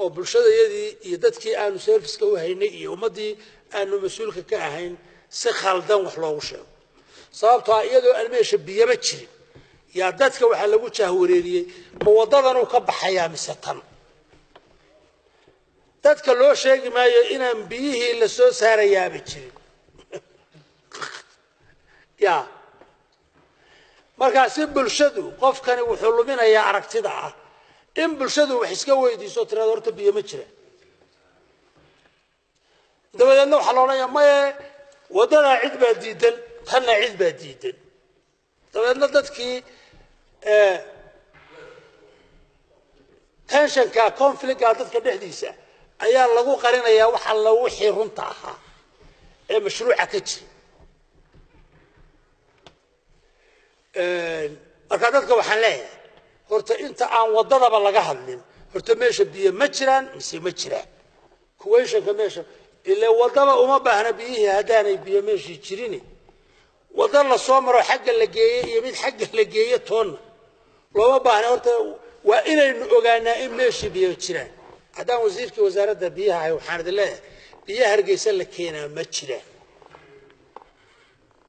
oo bulshadayadii iyo dadkii aanu service-ka u haynay iyo ummadii aanu mas'uulka ka ahayn si khaldan wax loogu sheego sababtoo ah iyadoo aan meesha biyaba jirin yaa dadka waxa lagu jahwareeriyay ma wadadan uu ka baxayaa mise tan dadka loo sheegi maayo inaan biyihii la soo saarayaaba jirin ya markaasi bulshadu qofkani wuxuu luminayaa aragtida ah in bulshadu wax iska weydiiso tirada horta biyo ma jira dabadeedna waxa loo leeyahay maye wadada cid baa diidan tanna cid baa diidan dabadeedna dadkii tensionka conflictka dadka dhexdiisa ayaa lagu qarinayaa waxa la wixii runta ahaa ee mashruuca ka jira marka dadka waxaan leeyahay horta inta aan wadadaba laga hadlin horta meesha biyo ma jiraan mise ma jiraan kuweyshanka meesha ilaa wadaba uma baahna biyihii haddaanay biyo meeshii jirin wada la soo maro xagga la geeyay iyo mid xagga la geeyay toonna looma baahna horta waa inaynu ogaanaa in meeshii biyo jiraan haddaan wasiirkii wasaaradda biyaha waxaan idin leeyahay biyaha Hargeysa la keenaa ma jiraan